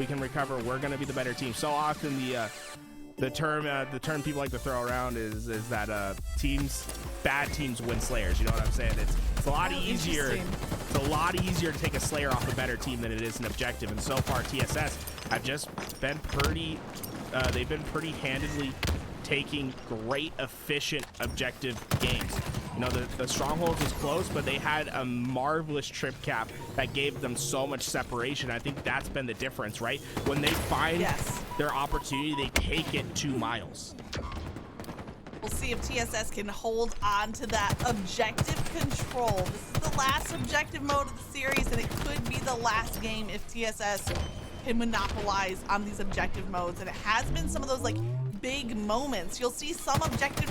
we can recover. We're going to be the better team. So often the term people like to throw around is that bad teams win slayers. You know what I'm saying? It's a lot easier. It's a lot easier to take a slayer off a better team than it is an objective. And so far, TSS have just been pretty. They've been pretty handedly taking great, efficient objective games. You know, the strongholds was close, but they had a marvelous trip cap that gave them so much separation. I think that's been the difference, right? When they find their opportunity, they take it 2 miles. We'll see if TSS can hold on to that objective control. This is the last objective mode of the series, and it could be the last game if TSS can monopolize on these objective modes. And it has been some of those like big moments. You'll see some objective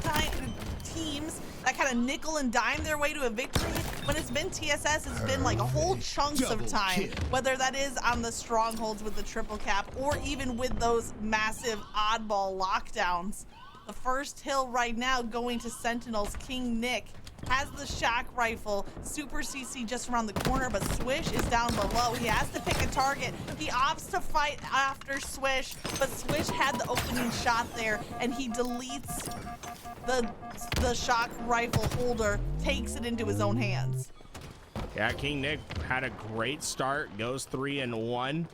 teams that kind of nickel and dime their way to a victory. When it's been TSS, it's been like a whole chunks of time, whether that is on the strongholds with the triple cap or even with those massive oddball lockdowns. The first hill right now going to Sentinels. King Nick has the shock rifle. Super CC just around the corner, but Swish is down below. He has to pick a target. He opts to fight after Swish, but Swish had the opening shot there, and he deletes the shock rifle holder, takes it into his own hands. Yeah, King Nick had a great start, goes 3-1.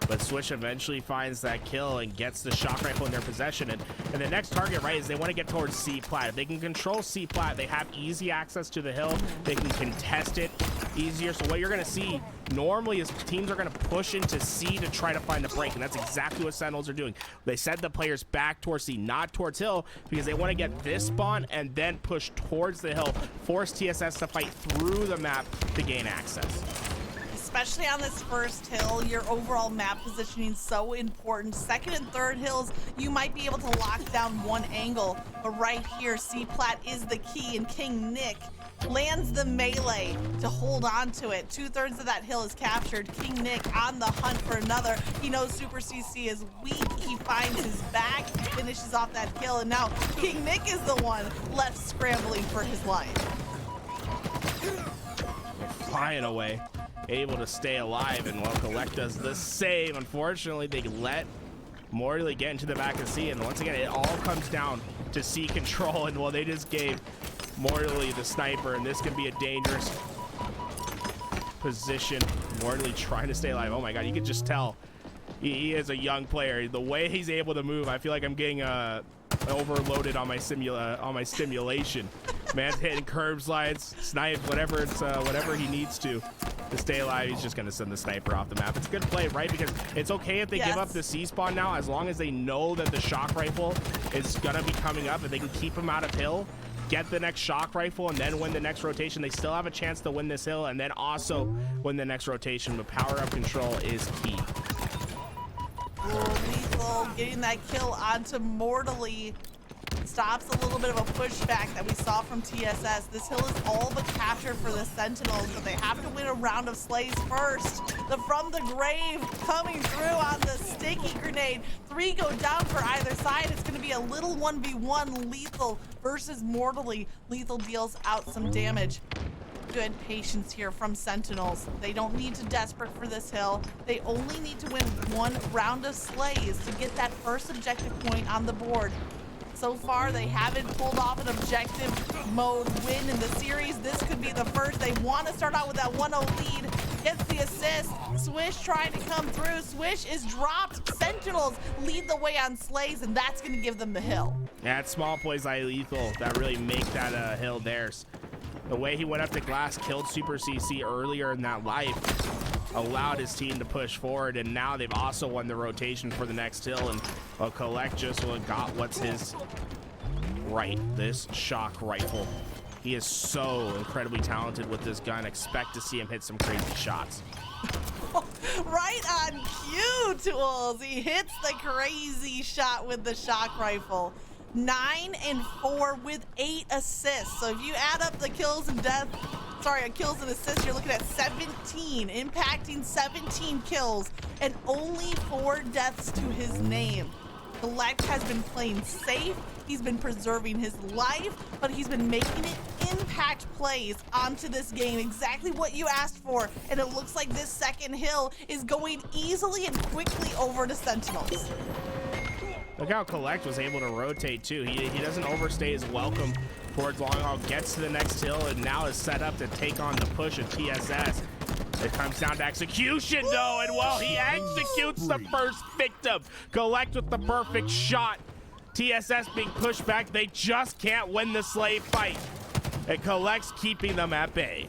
But Swish eventually finds that kill and gets the shock rifle in their possession. And the next target, right, is they want to get towards C plat. If they can control C plat, they have easy access to the hill. They can contest it easier. So what you're going to see normally is teams are going to push into C to try to find the break. And that's exactly what Sentinels are doing. They send the players back towards C, not towards hill, because they want to get this spawn and then push towards the hill, force TSS to fight through the map to gain access. Especially on this first hill, your overall map positioning is so important. Second and third hills, you might be able to lock down one angle, but right here, C plat is the key, and King Nick lands the melee to hold on to it. 2/3 of that hill is captured. King Nick on the hunt for another. He knows Super CC is weak. He finds his back, finishes off that kill, and now King Nick is the one left scrambling for his life. Flying away, able to stay alive, and while Collect does the same. Unfortunately, they let Morley get into the back of C, and once again, it all comes down to C control, and well, they just gave Morley the sniper, and this could be a dangerous position. Morley trying to stay alive. Oh my god, you could just tell he is a young player. The way he's able to move, I feel like I'm getting overloaded on my stimulation. Man's hitting curb slides, snipes, whatever he needs to stay alive. He's just gonna send the sniper off the map. It's a good play, right? Because it's okay if they give up the C spawn now, as long as they know that the shock rifle is gonna be coming up. If they can keep him out of hill, get the next shock rifle, and then win the next rotation, they still have a chance to win this hill and then also win the next rotation. But power up control is key. Lethal getting that kill onto Mortally stops a little bit of a pushback that we saw from TSS. This hill is all but captured for the Sentinels, but they have to win a round of slays first. The From the Grave coming through on the sticky grenade. 3 go down for either side. It's going to be a little 1v1 Lethal versus Mortally. Lethal deals out some damage. Good patience here from Sentinels. They don't need to desperate for this hill. They only need to win 1 round of slays to get that first objective point on the board. So far, they haven't pulled off an objective mode win in the series. This could be the first. They want to start out with that 1-0 lead. Gets the assist. Swish trying to come through. Swish is dropped. Sentinels lead the way on slays, and that's going to give them the hill. Yeah, it's small plays like Lethal that really make that hill theirs. The way he went up to glass, killed Super CC earlier in that life, allowed his team to push forward, and now they've also won the rotation for the next hill, and Collect just got what's his right, this shock rifle. He is so incredibly talented with this gun. Expect to see him hit some crazy shots. Right on cue, Tools. He hits the crazy shot with the shock rifle. 9 and 4 with 8 assists. So if you add up the kills and kills and assists, you're looking at 17, impacting 17 kills and only 4 deaths to his name. Collect has been playing safe. He's been preserving his life, but he's been making it impact plays onto this game, exactly what you asked for, and it looks like this second hill is going easily and quickly over to Sentinels. Look how Collect was able to rotate too. He doesn't overstay his welcome towards long haul, gets to the next hill, and now is set up to take on the push of TSS. It comes down to execution though, and well, he executes the first victim. Collect with the perfect shot. TSS being pushed back, they just can't win the slave fight. And Collect's keeping them at bay.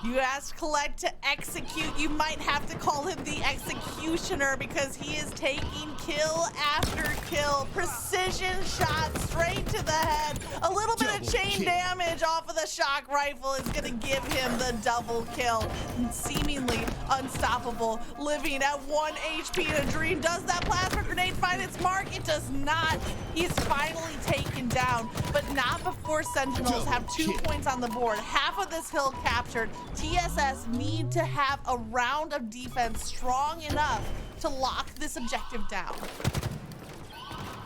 You asked Collect to execute. You might have to call him the executioner because he is taking kill after kill. Precision shots straight to the head. A little bit of chain damage off of the shock rifle is going to give him the double kill. Seemingly unstoppable. Living at 1 HP in a dream. Does that plasma grenade find its mark? It does not. He is finally taken down, but not before Sentinels have 2 points on the board. Half of this hill captured. TSS need to have a round of defense strong enough to lock this objective down.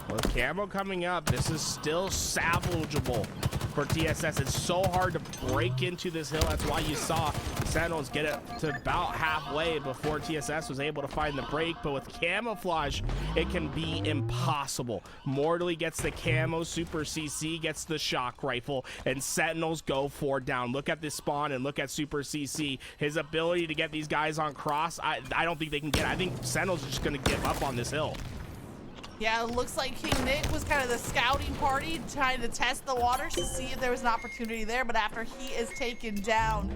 With camo coming up, this is still salvageable for TSS. It's so hard to break into this hill. That's why you saw Sentinels get it to about halfway before TSS was able to find the break. But with camouflage, it can be impossible. Mortally gets the camo, Super CC gets the shock rifle, and Sentinels go 4 down. Look at this spawn and look at Super CC. His ability to get these guys on cross, I don't think they can get. I think Sentinels are just going to give up on this hill. Yeah, it looks like King Nick was kind of the scouting party trying to test the waters to see if there was an opportunity there, but after he is taken down,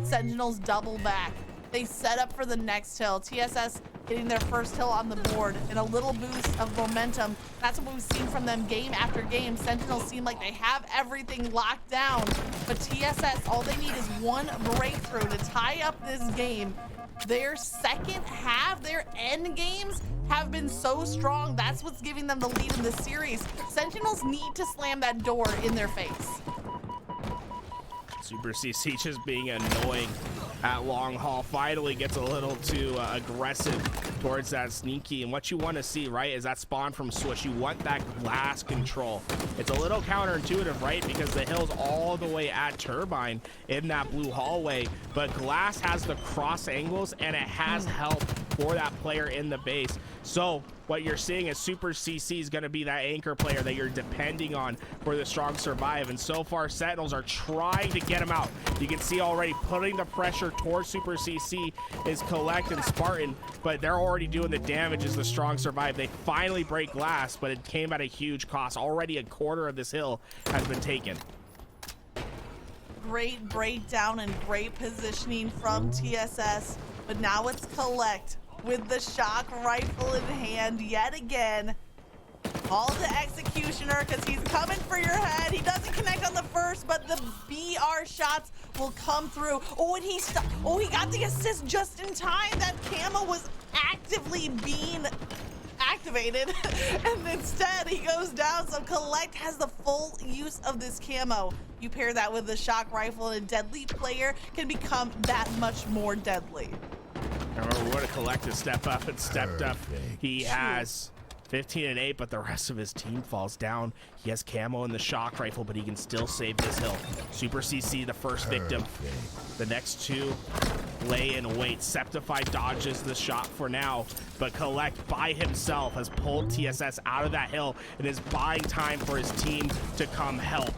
Sentinels double back. They set up for the next hill. TSS getting their first hill on the board and a little boost of momentum. That's what we've seen from them game after game. Sentinels seem like they have everything locked down, but TSS, all they need is one breakthrough to tie up this game. Their second half, their end games have been so strong. That's what's giving them the lead in this series. Sentinels need to slam that door in their face. Super CC just being annoying at long haul, finally gets a little too aggressive towards that sneaky. And what you want to see, right, is that spawn from Switch. You want that glass control. It's a little counterintuitive, right, because the hill's all the way at Turbine in that blue hallway, but glass has the cross angles and it has help for that player in the base. So what you're seeing is Super CC is going to be that anchor player that you're depending on for the strong survive, and so far Sentinels are trying to get him out. You can see already putting the pressure towards Super CC is Collect and Spartan, but they're already doing the damage as the strong survive. They finally break glass, but it came at a huge cost. Already a quarter of this hill has been taken. Great breakdown and great positioning from TSS, but now it's Collect with the shock rifle in hand yet again. Call the executioner because he's coming for your head. He doesn't connect on the first, but the BR shots will come through. Oh, and he got the assist just in time. That camo was actively being activated and instead he goes down. So Collect has the full use of this camo. You pair that with the shock rifle, and a deadly player can become that much more deadly. Remember, what a Collect to step up and stepped up. He has 15 and 8, but the rest of his team falls down. He has camo and the shock rifle, but he can still save this hill. Super CC, the first victim. The next two lay in wait. Septify dodges the shot for now, but Collect by himself has pulled TSS out of that hill and is buying time for his team to come help.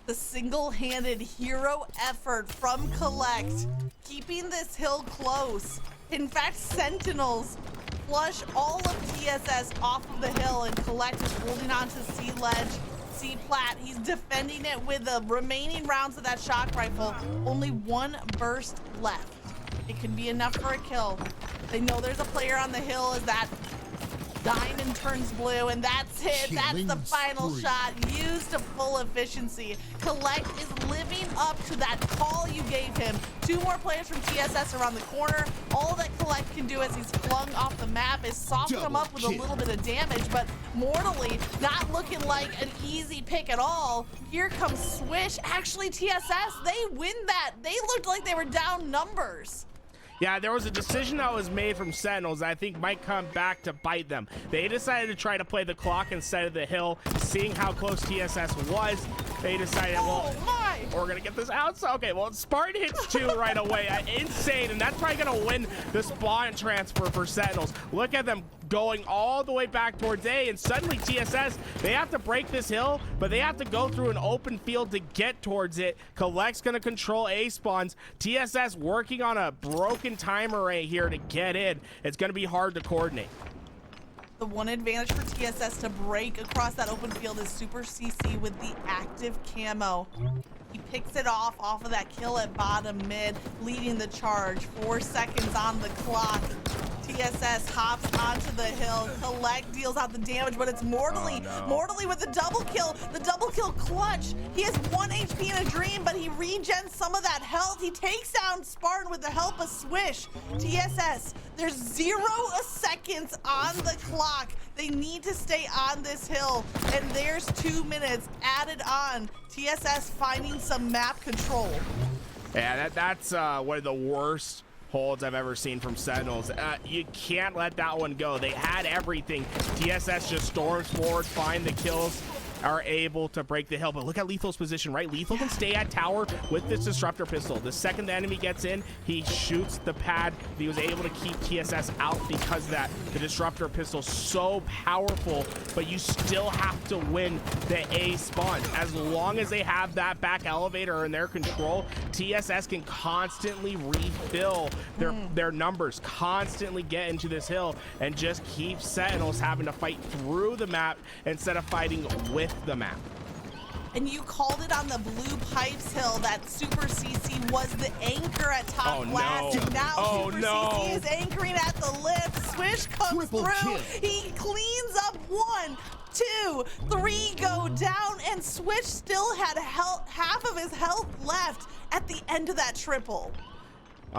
The single-handed hero effort from Collect, keeping this hill close. In fact, Sentinels flush all of TSS off of the hill, and Collect is holding on to C ledge, C plat. He's defending it with the remaining rounds of that shock rifle. Only one burst left. It can be enough for a kill. They know there's a player on the hill as that diamond turns blue, and that's it. That's the final shot, used to full efficiency. Collect is living up to that call you gave him. 2 more players from TSS around the corner. All that Collect can do as he's flung off the map is soften him up with a little bit of damage, but mortally not looking like an easy pick at all. Here comes Swish. Actually, TSS, they win that. They looked like they were down numbers. Yeah, there was a decision that was made from Sentinels that I think might come back to bite them. They decided to try to play the clock instead of the hill, seeing how close TSS was. They decided, well, we're gonna get this out. So, okay, well, Spartan hits 2 right away. Insane, and that's probably gonna win the spawn transfer for Sentinels. Look at them going all the way back towards A, and suddenly TSS, they have to break this hill, but they have to go through an open field to get towards it. Collect's gonna control A spawns. TSS working on a broken time array here to get in. It's gonna be hard to coordinate. The one advantage for TSS to break across that open field is Super CC with the active camo. He picks it off of that kill at bottom mid, leading the charge. 4 seconds on the clock. TSS hops onto the hill. Collect deals out the damage, but it's Mortally. Mortally with the double kill. The double kill clutch. He has 1 HP in a dream, but he regens some of that health. He takes down Spartan with the help of Swish. TSS, there's 0 seconds on the clock. They need to stay on this hill, and there's 2 minutes added on. TSS finding some map control. Yeah, that's one of the worst holds I've ever seen from Sentinels. You can't let that one go. They had everything. TSS just storms forward, find the kills, are able to break the hill. But look at Lethal's position, right? Lethal can stay at tower with this disruptor pistol. The second the enemy gets in, he shoots the pad. He was able to keep TSS out because of that. The disruptor pistol so powerful, but you still have to win the A spawns. As long as they have that back elevator in their control, TSS can constantly refill their numbers, constantly get into this hill, and just keep Sentinels having to fight through the map instead of fighting with the map. And you called it on the blue pipes hill that Super CC was the anchor at top blast. And now Super CC is anchoring at the lift. Swish comes through. Kill. He cleans up 1, 2, 3 go down, and Swish still had half of his health left at the end of that triple.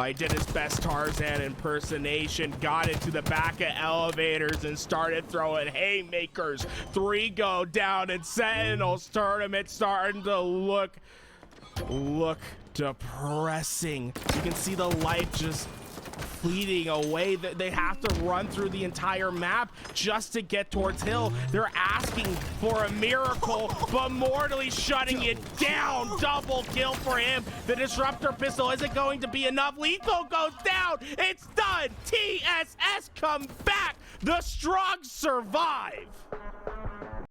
He did his best Tarzan impersonation, got into the back of elevators and started throwing haymakers. 3 go down, and Sentinels tournament starting to look depressing. You can see the light just fleeting away. They have to run through the entire map just to get towards hill. They're asking for a miracle, but Mortally shutting it down. Double kill for him. The disruptor pistol isn't going to be enough. Lethal goes down. It's done. TSS come back. The strong survive.